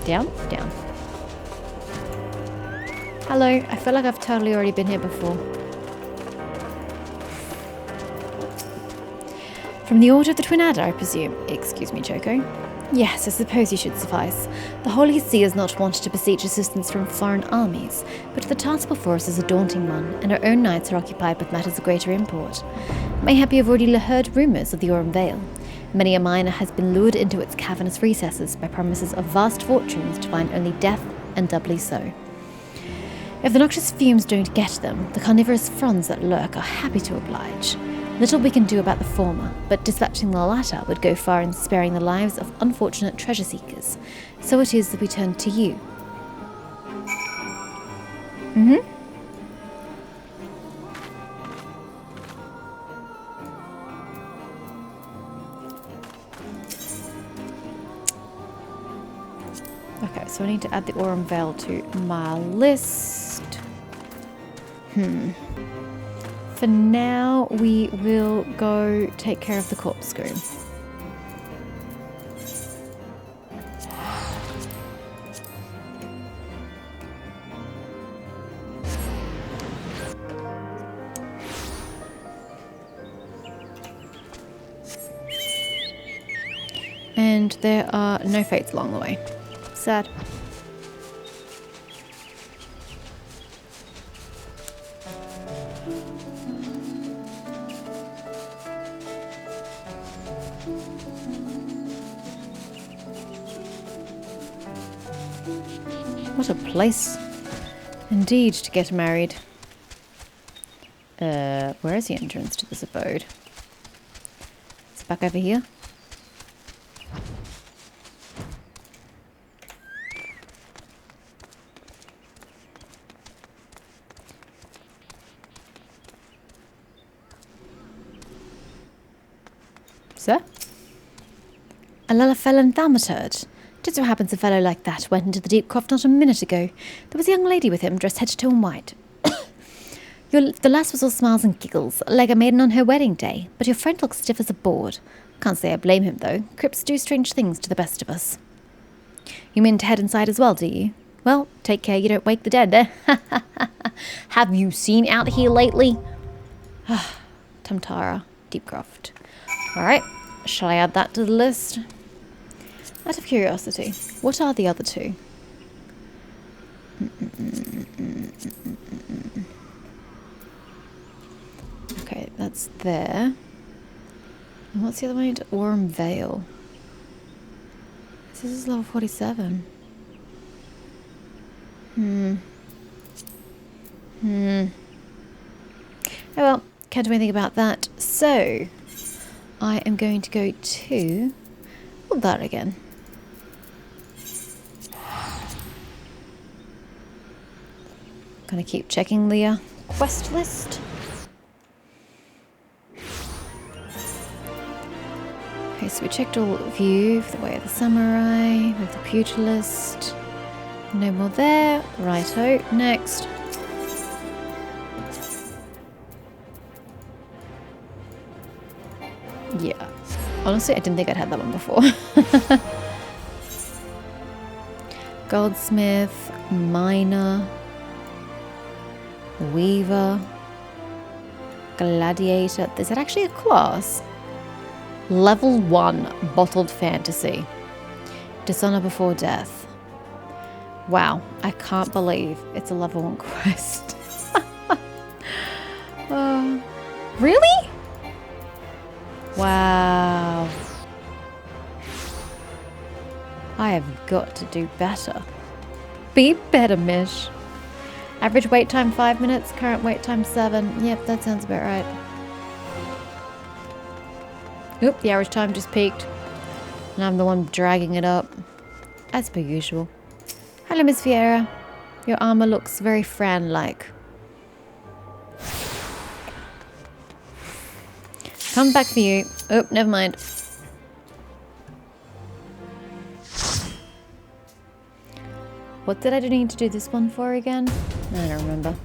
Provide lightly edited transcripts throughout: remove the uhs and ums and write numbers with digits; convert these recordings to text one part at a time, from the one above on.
Down, down. Hello, I feel like I've totally already been here before. From the Order of the Twin Adder, I presume. Excuse me, Choco. Yes, I suppose you should suffice. The Holy See is not wanted to beseech assistance from foreign armies, but the task before us is a daunting one, and our own knights are occupied with matters of greater import. Mayhap you have already heard rumours of the Aurum Vale. Many a miner has been lured into its cavernous recesses by promises of vast fortunes to find only death, and doubly so. If the noxious fumes don't get them, the carnivorous fronds that lurk are happy to oblige. Little we can do about the former, but dispatching the latter would go far in sparing the lives of unfortunate treasure seekers. So it is that we turn to you. Okay, so I need to add the Aurum Vale to my list. For now, we will go take care of the corkscrew. And there are no fates along the way. Sad. What a place, indeed, to get married. Where is the entrance to this abode? It's back over here. Sir? A Lalafellan thaumaturge. Just so happens a fellow like that went into the deep croft not a minute ago. There was a young lady with him, dressed head to toe in white. The lass was all smiles and giggles, like a maiden on her wedding day, but your friend looks stiff as a board. Can't say I blame him, though. Crypts do strange things to the best of us. You mean to head inside as well, do you? Well, take care you don't wake the dead, eh? Have you seen out here lately? Tamtara, deep croft. Alright, shall I add that to the list? Out of curiosity, what are the other two? Okay, that's there. And what's the other one? Aurum Vale. This is level 47. Oh well, can't do anything about that. So, I am going to go to... well, that again. Gonna keep checking the quest list. Okay, so we checked all of you for the Way of the Samurai, with the Pugilist. No more there. Righto, next. Yeah. Honestly, I didn't think I'd had that one before. Goldsmith, Miner, Weaver, Gladiator. Is that actually a class? Level 1, Bottled Fantasy. Dishonor Before Death. Wow, I can't believe it's a level 1 quest. Really? Wow. I have got to do better. Be better, Mish. Average wait time 5 minutes, current wait time 7. Yep, that sounds about right. Oop, the average time just peaked. And I'm the one dragging it up. As per usual. Hello, Miss Vieira. Your armor looks very Fran-like. Come back for you. Oh, never mind. What did I need to do this one for again? I don't remember.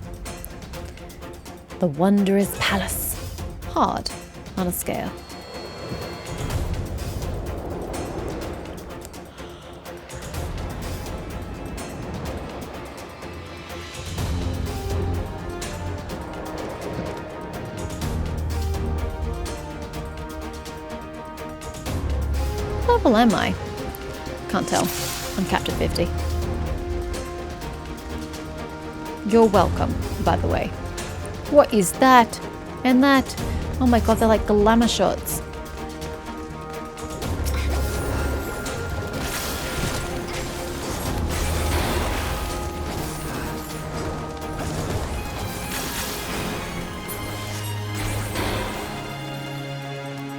The Wondrous Palace. Hard on a scale. What level am I? Can't tell. I'm capped at 50. You're welcome, by the way. What is that? And that? Oh my god, they're like glamour shots.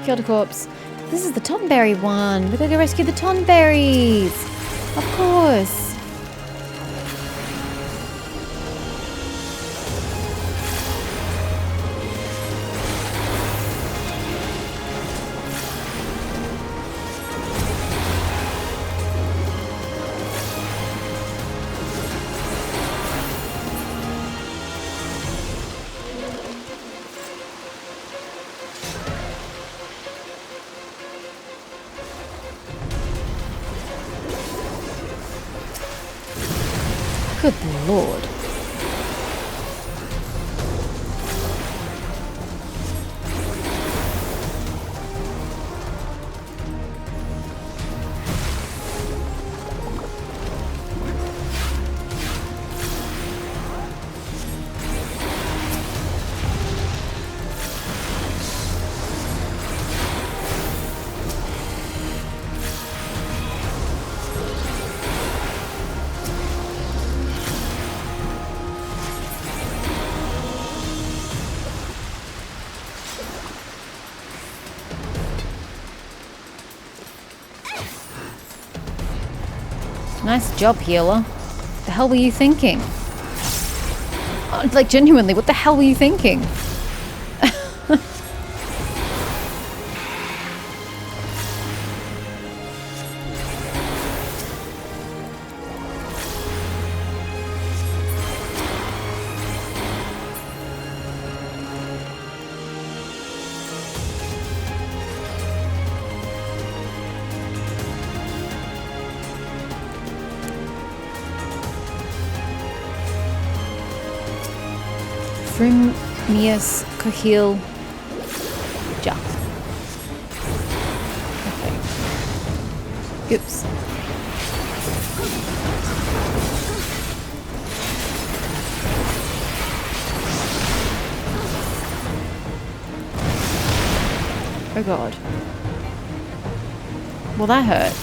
Killed a corpse. This is the Tonberry one. We're gonna go rescue the Tonberries. Of course. Good lord. Nice job, healer. What the hell were you thinking? Like, genuinely, what the hell were you thinking? Mias Kohil Ja. Okay. Oops. Oh god. Well, that hurt.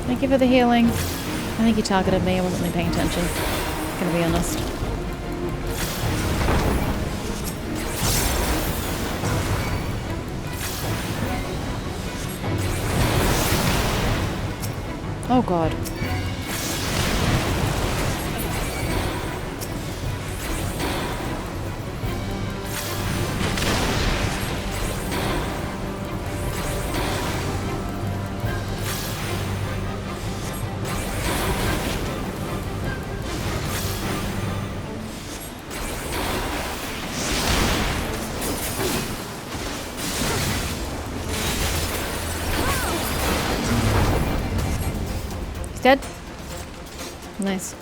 Thank you for the healing. I think you targeted me. I wasn't really paying attention. Gonna be honest. Oh god. Dead? Nice.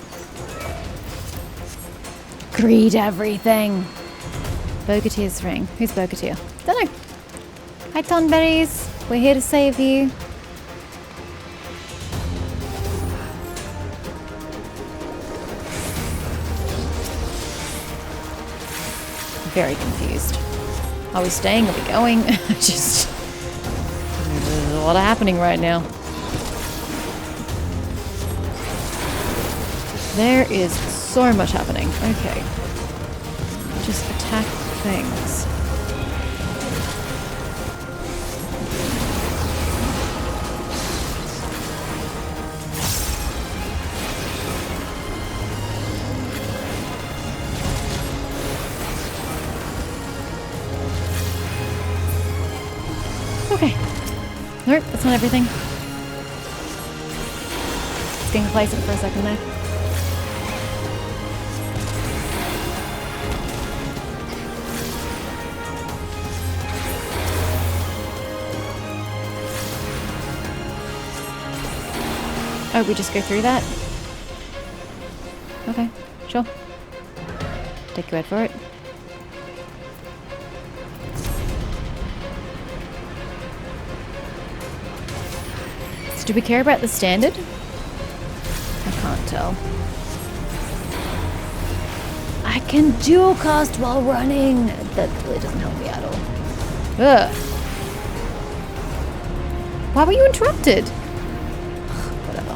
Greed everything. Bogatir's ring. Who's Bogatir? Don't know. Hi, Tonberries. We're here to save you. Very confused. Are we staying? Are we going? Just... there's a lot happening right now. There is so much happening. Okay. Just attack things. Okay. Nope, that's not everything. Just getting complacent for a second there. Oh, we just go through that? Okay, sure. Take your word for it. So do we care about the standard? I can't tell. I can dual cast while running! That really doesn't help me at all. Ugh. Why were you interrupted? Whatever.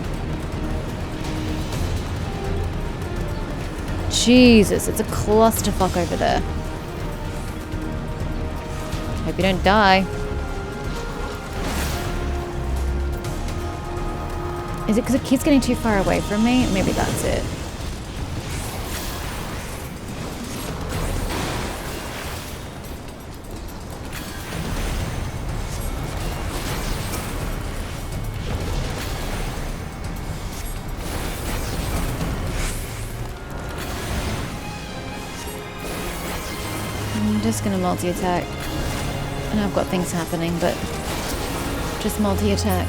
Jesus, it's a clusterfuck over there. Hope you don't die. Is it because it keeps getting too far away from me? Maybe that's it. I'm just gonna multi-attack. I know I've got things happening, but just multi-attack.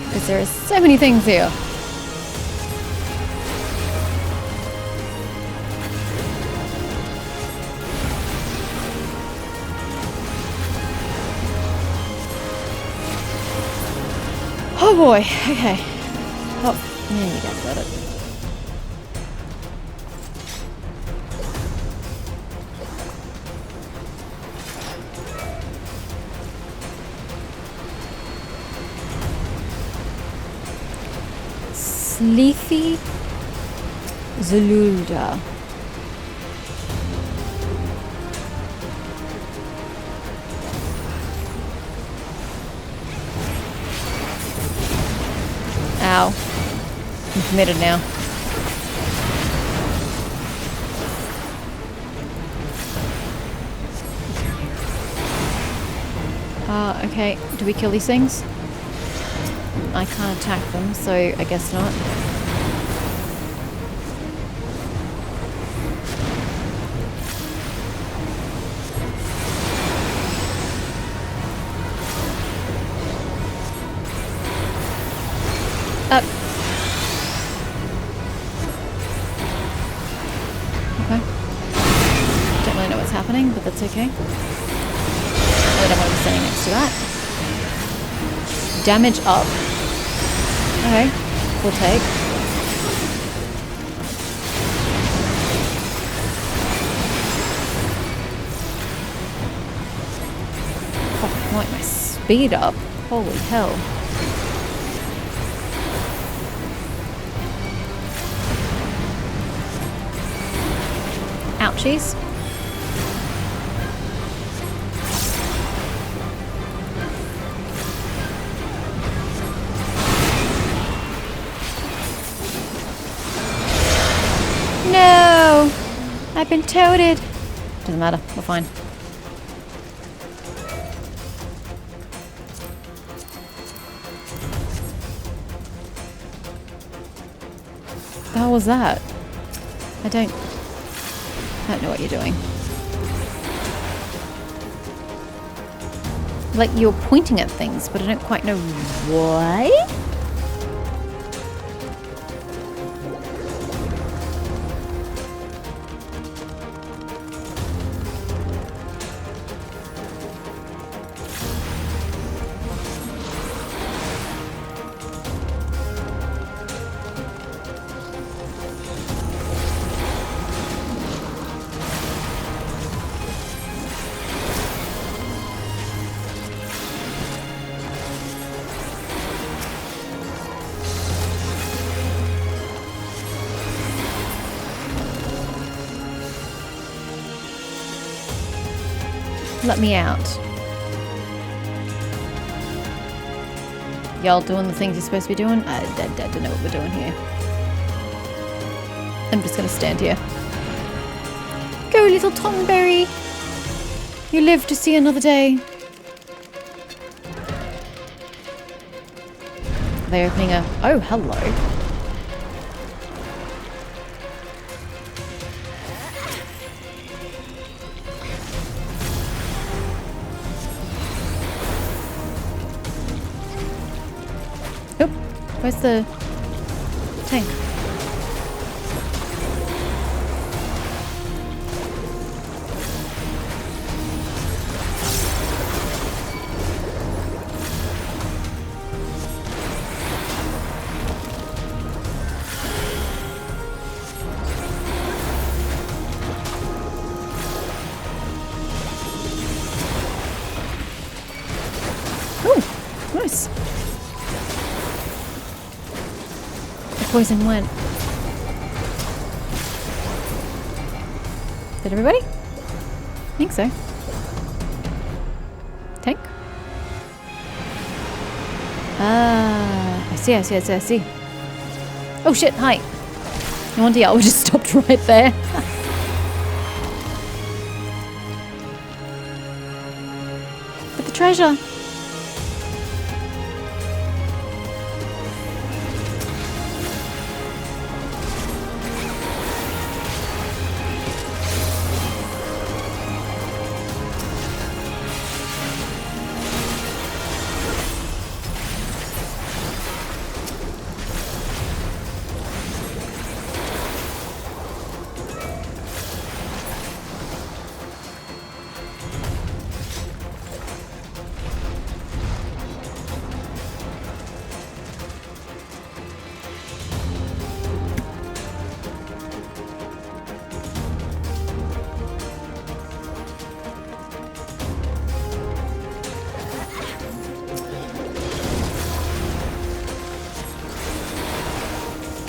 Because there are so many things here. Oh boy, okay. Oh, yeah, you guys got it. Sleepy Zululda. Ow. I'm committed now. Okay. Do we kill these things? I can't attack them, so I guess not. Up. Okay. Don't really know what's happening, but that's okay. I don't want to be standing next to that. Damage up. Okay, we'll take. Oh, I want my speed up. Holy hell. Ouchies. No! I've been toted. Doesn't matter, we're fine. The hell was that? I don't know what you're doing. Like, you're pointing at things, but I don't quite know why? Let me out. Y'all doing the things you're supposed to be doing? I don't know what we're doing here. I'm just gonna stand here. Go, little Tomberry! You live to see another day. Are they opening a... Oh, hello. Where's the tank? Oh, nice. The poison went. Did everybody? I think so. Tank? Ah, I see. Oh shit, hi. No wonder y'all just stopped right there. But the treasure.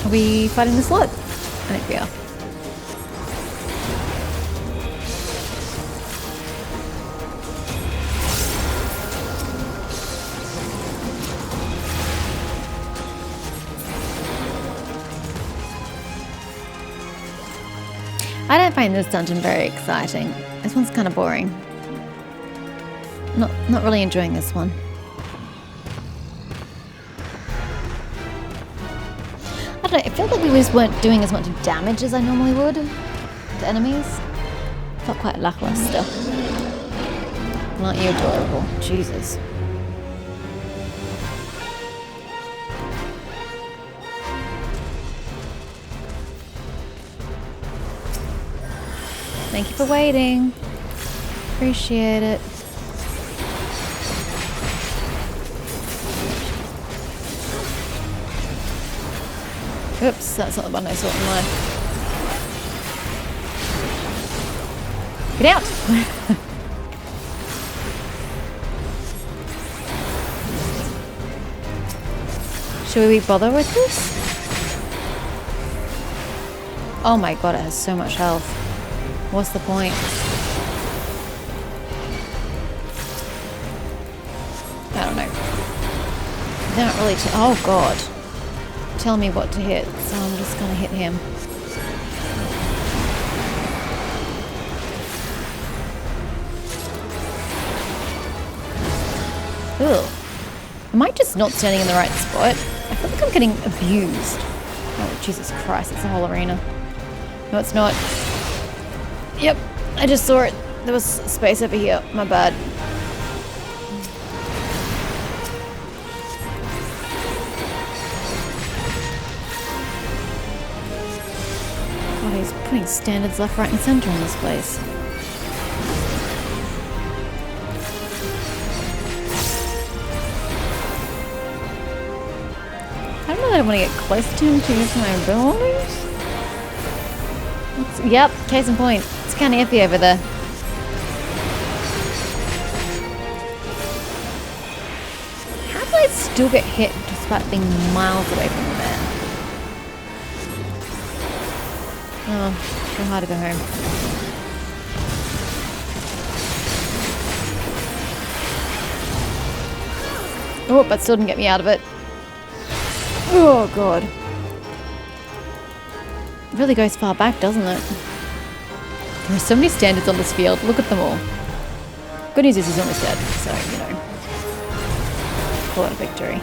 Are we fighting the slot? I think we are. I don't find this dungeon very exciting. This one's kind of boring. Not really enjoying this one. I don't know, it felt like we just weren't doing as much damage as I normally would to enemies. Felt quite lackluster. Aren't you adorable? Jesus. Thank you for waiting. Appreciate it. Oops, that's not the button I saw in mind. Get out! Should we bother with this? Oh my god, it has so much health. What's the point? I don't know. They don't really oh god. Tell me what to hit, so I'm just gonna hit him. Ugh. Am I just not standing in the right spot? I feel like I'm getting abused. Oh, Jesus Christ, it's the whole arena. No, it's not. Yep, I just saw it. There was space over here. My bad. God, he's putting standards left, right, and center in this place. I don't know that I want to get close to him to use my abilities. Yep, case in point. It's kind of iffy over there. How do I still get hit despite being miles away from there? Oh, too hard to go home. Oh, but still didn't get me out of it. Oh, God. It really goes far back, doesn't it? There are so many standards on this field. Look at them all. Good news is he's almost dead, so, you know. Call it a victory.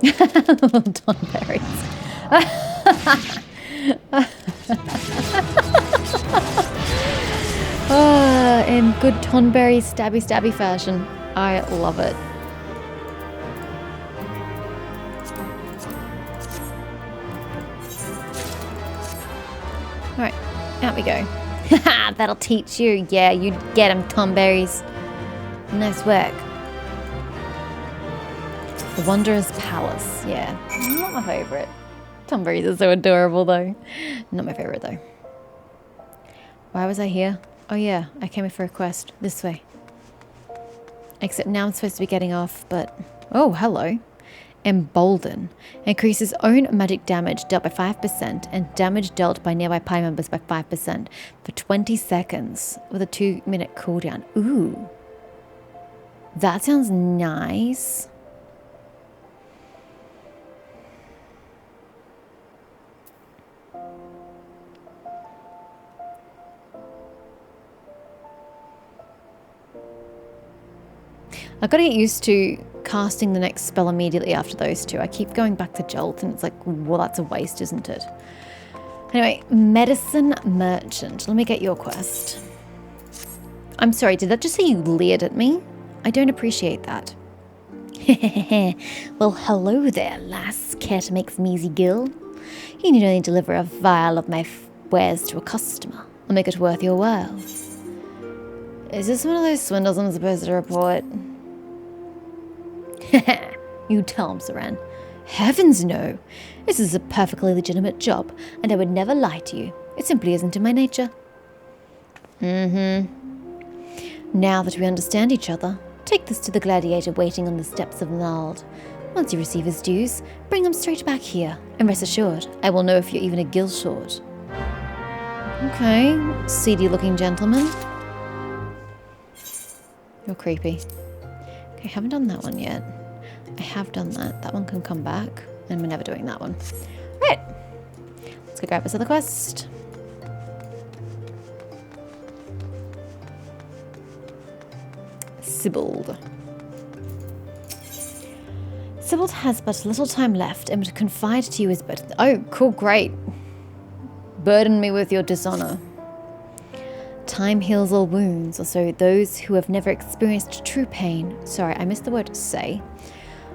Tonberries. In good Tonberry stabby fashion. I love it. Alright, out we go. Haha, that'll teach you. Yeah, you get 'em, Tonberries. Nice work. The Wanderer's Palace. Yeah, not my favourite. Tonberries are so adorable though. Not my favourite though. Why was I here? Oh yeah, I came here for a quest. This way. Except now I'm supposed to be getting off, but... Oh, hello. Embolden. Increases own magic damage dealt by 5% and damage dealt by nearby party members by 5% for 20 seconds with a 2-minute cooldown. Ooh. That sounds nice. I've got to get used to casting the next spell immediately after those two. I keep going back to Jolt and it's like, well, that's a waste, isn't it? Anyway, Medicine Merchant. Let me get your quest. I'm sorry, did that just say you leered at me? I don't appreciate that. Well, hello there, lass. Care to make some easy gill? You need only deliver a vial of my wares to a customer. I'll make it worth your while. Is this one of those swindles I'm supposed to report? You tell him, Saran. Heavens no! This is a perfectly legitimate job, and I would never lie to you. It simply isn't in my nature. Now that we understand each other, take this to the gladiator waiting on the steps of Nald. Once you receive his dues, bring them straight back here, and rest assured, I will know if you're even a gill short. Okay, seedy-looking gentleman. You're creepy. Okay, haven't done that one yet. I have done that. That one can come back. And we're never doing that one. Right. Let's go grab this other quest. Sibbald. Sibbald has but little time left and would confide to you his burden. Oh, cool, great. Burden me with your dishonor. Time heals all wounds, or so those who have never experienced true pain. Sorry, I missed the word say.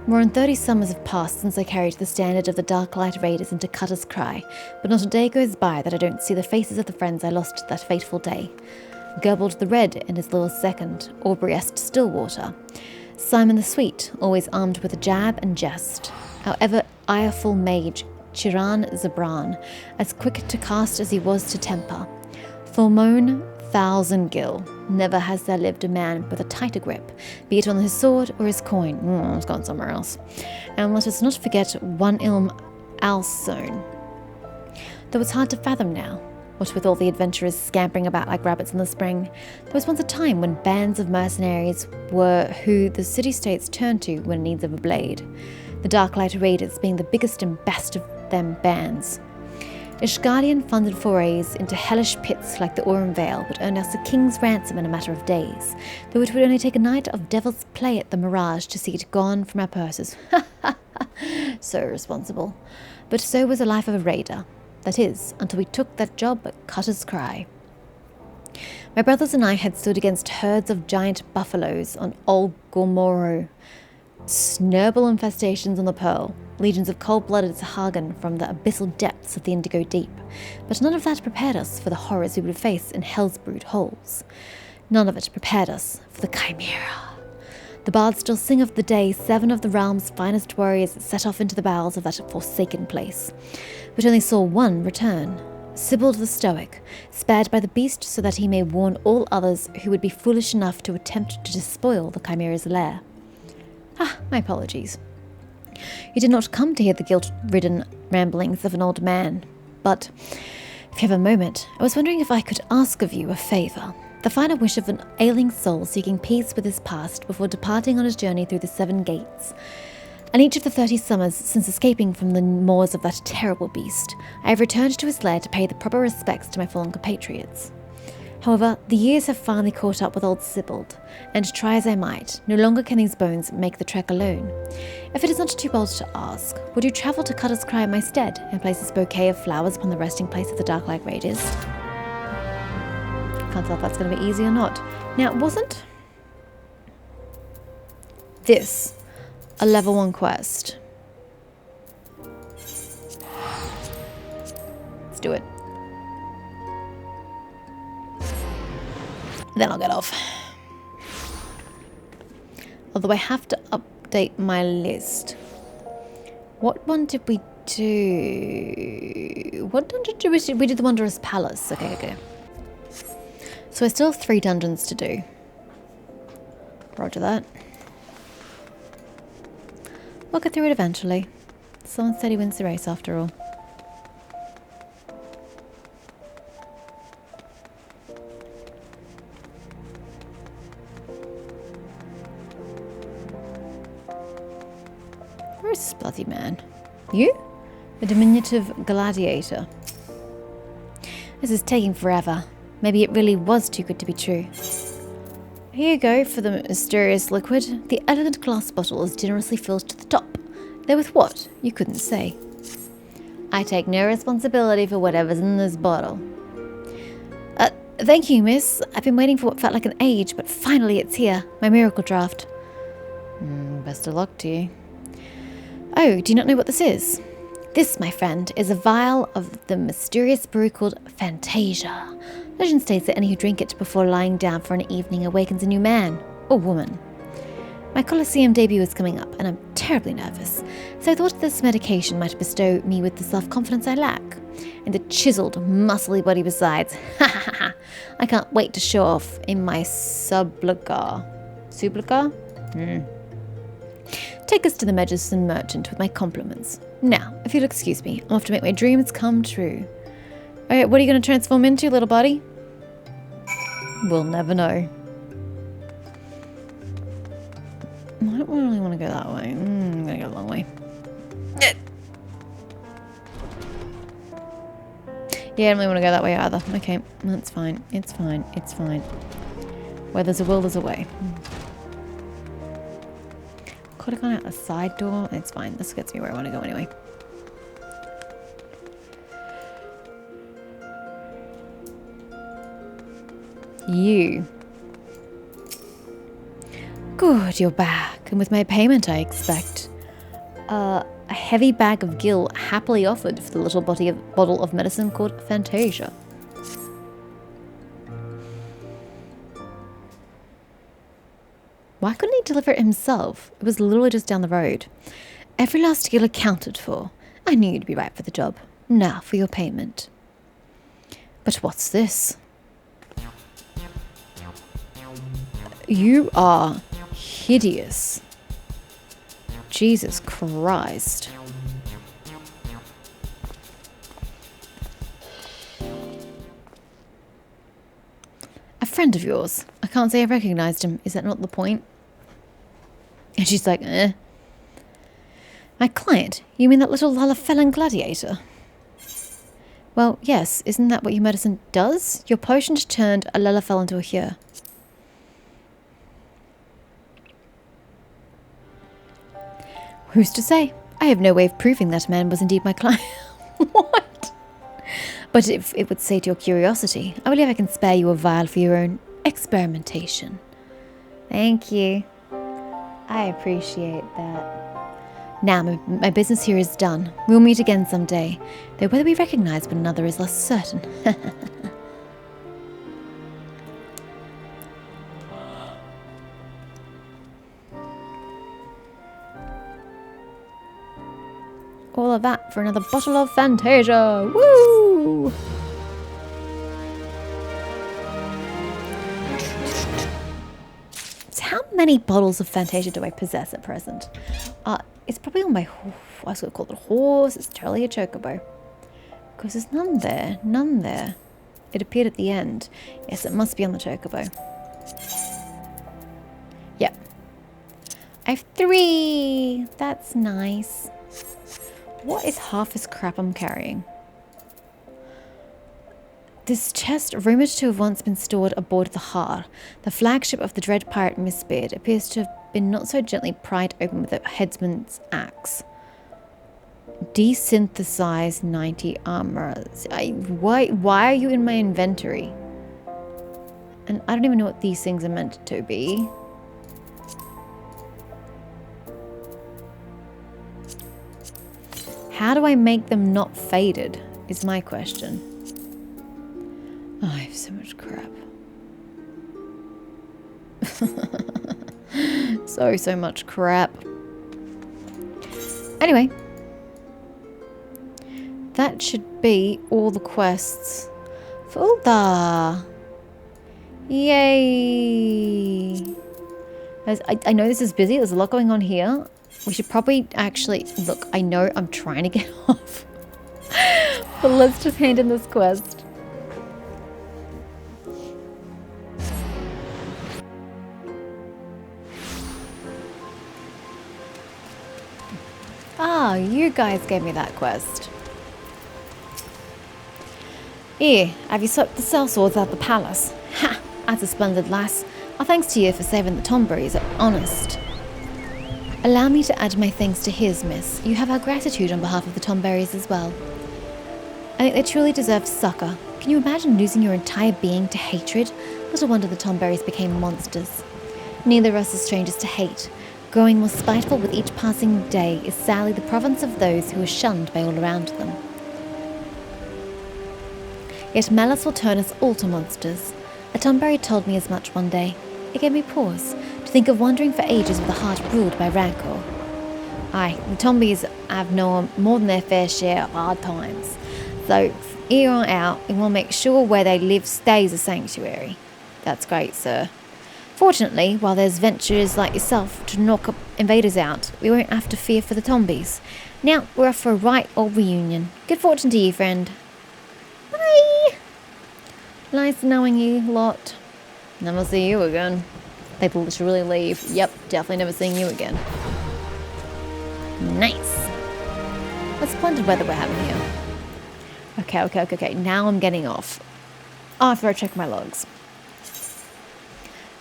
More than 30 summers have passed since I carried the standard of the Darklight Raiders into Cutter's Cry, but not a day goes by that I don't see the faces of the friends I lost that fateful day. Gerbold the Red and his little second, Aubriest Stillwater. Simon the Sweet, always armed with a jab and jest. Our ever ireful mage, Chiran Zabran, as quick to cast as he was to temper. Thormone Thousand Gill. Never has there lived a man with a tighter grip, be it on his sword or his coin. It's gone somewhere else. And let us not forget one Ilm Alsone. Though it's hard to fathom now, what with all the adventurers scampering about like rabbits in the spring, there was once a time when bands of mercenaries were who the city-states turned to when in need of a blade. The Darklight Raiders being the biggest and best of them bands. Ishgardian funded forays into hellish pits like the Aurum Vale would earn us a king's ransom in a matter of days, though it would only take a night of devil's play at the Mirage to see it gone from our purses. So irresponsible. But so was the life of a raider. That is, until we took that job at Cutter's Cry. My brothers and I had stood against herds of giant buffaloes on Old Gormoro, snurble infestations on the Pearl, legions of cold-blooded Sahagin from the abyssal depths of the Indigo Deep, but none of that prepared us for the horrors we would face in Hell's Brood holes. None of it prepared us for the Chimera. The bards still sing of the day 7 of the realm's finest warriors set off into the bowels of that forsaken place, but only saw one return. Sibbald the Stoic, spared by the beast so that he may warn all others who would be foolish enough to attempt to despoil the Chimera's lair. My apologies. You did not come to hear the guilt-ridden ramblings of an old man, but if you have a moment, I was wondering if I could ask of you a favour. The final wish of an ailing soul seeking peace with his past before departing on his journey through the 7 gates. And each of the 30 summers since escaping from the maws of that terrible beast, I have returned to his lair to pay the proper respects to my fallen compatriots. However, the years have finally caught up with old Sibbald, and try as I might, no longer can these bones make the trek alone. If it is not too bold to ask, would you travel to cut his cry in my stead, and place this bouquet of flowers upon the resting place of the Dark-like Raiders? Can't tell if that's going to be easy or not. Now, wasn't this a level 1 quest? Let's do it. Then I'll get off. Although I have to update my list. What one did we do? What dungeon did we do? We did the Wanderer's Palace. Okay. So I still have 3 dungeons to do. Roger that. We'll get through it eventually. Someone said he wins the race after all. Where's this bloody man? You? A diminutive gladiator. This is taking forever. Maybe it really was too good to be true. Here you go for the mysterious liquid. The elegant glass bottle is generously filled to the top. Though with what? You couldn't say. I take no responsibility for whatever's in this bottle. Thank you, miss. I've been waiting for what felt like an age, but finally it's here. My miracle draft. Best of luck to you. Oh, do you not know what this is? This, my friend, is a vial of the mysterious brew called Fantasia. Legend states that any who drink it before lying down for an evening awakens a new man or woman. My Colosseum debut is coming up, and I'm terribly nervous, so I thought this medication might bestow me with the self-confidence I lack, and a chiseled, muscly body besides. Ha ha ha! I can't wait to show off in my sublicar. Sublicar? Take us to the medicine merchant with my compliments. Now, if you'll excuse me, I'm off to make my dreams come true. Alright, what are you going to transform into, little buddy? We'll never know. I don't really want to go that way. I'm going to go the long way. Yeah, I don't really want to go that way either. Okay, that's fine. It's fine. It's fine. Where there's a will, there's a way. Could have gone out the side door. It's fine. This gets me where I want to go anyway. You. Good, you're back. And with my payment, I expect. A heavy bag of gill happily offered for the little bottle of medicine called Fantasia. Why couldn't he deliver it himself? It was literally just down the road. Every last gill accounted for. I knew you'd be right for the job. Now for your payment. But what's this? You are hideous. Jesus Christ. A friend of yours. I can't say I recognized him. Is that not the point? And she's like, eh. My client? You mean that little Lalafellan gladiator? Well, yes. Isn't that what your medicine does? Your potion turned a Lalafell into a Hyur. Who's to say? I have no way of proving that man was indeed my client. What? But if it would sate your curiosity, I believe I can spare you a vial for your own experimentation. Thank you. I appreciate that. Now, my business here is done. We'll meet again someday, though whether we recognize one another is less certain. All of that for another bottle of Fantasia. Woo! So how many bottles of Fantasia do I possess at present? It's probably on my I was going to call it a horse. It's totally a chocobo. Because there's none there. None there. It appeared at the end. Yes, it must be on the chocobo. Yep. I have 3. That's nice. What is half this crap I'm carrying? This chest, rumoured to have once been stored aboard the Har, the flagship of the dread pirate Mistbeard, appears to have been not so gently pried open with a headsman's axe. Desynthesized 90 armor. Why are you in my inventory? And I don't even know what these things are meant to be. How do I make them not faded, is my question. Oh, I have so much crap. So much crap. Anyway. That should be all the quests. Fulda! Yay! I know this is busy, there's a lot going on here. We should probably actually... Look, I know I'm trying to get off. But let's just hand in this quest. Ah, you guys gave me that quest. Here, have you swept the sellswords out the palace? Ha! That's a splendid lass. Our thanks to you for saving the Tomberries are honest. Allow me to add my thanks to his, miss. You have our gratitude on behalf of the Tomberries as well. I think they truly deserve succor. Can you imagine losing your entire being to hatred? Little wonder the Tomberries became monsters. Neither of us are strangers to hate. Growing more spiteful with each passing day is sadly the province of those who are shunned by all around them. Yet malice will turn us all to monsters. A Tomberry told me as much one day. It gave me pause, to think of wandering for ages with a heart ruled by rancor. Aye, the Tombies have known more than their fair share of hard times. So, here on out, we will make sure where they live stays a sanctuary. That's great, sir. Fortunately, while there's venturers like yourself to knock invaders out, we won't have to fear for the Tombies. Now, we're off for a right old reunion. Good fortune to you, friend. Bye! Nice knowing you lot. Never see you again. They literally leave. Yep, definitely never seeing you again. Nice. What splendid weather we're having here. Okay. Now I'm getting off. After I check my logs.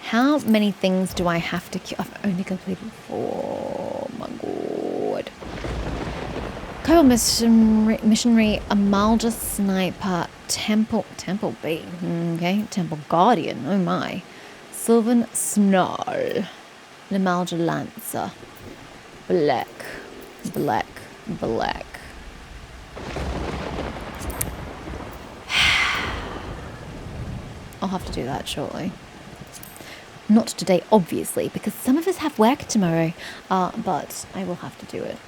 How many things do I have to kill? I've only completed 4. Oh my god. Cobalt missionary, Amalja sniper, Temple B. Okay, Temple Guardian. Oh my. Sylvan Snarl, Amalja Lancer, Black. I'll have to do that shortly. Not today, obviously, because some of us have work tomorrow, but I will have to do it.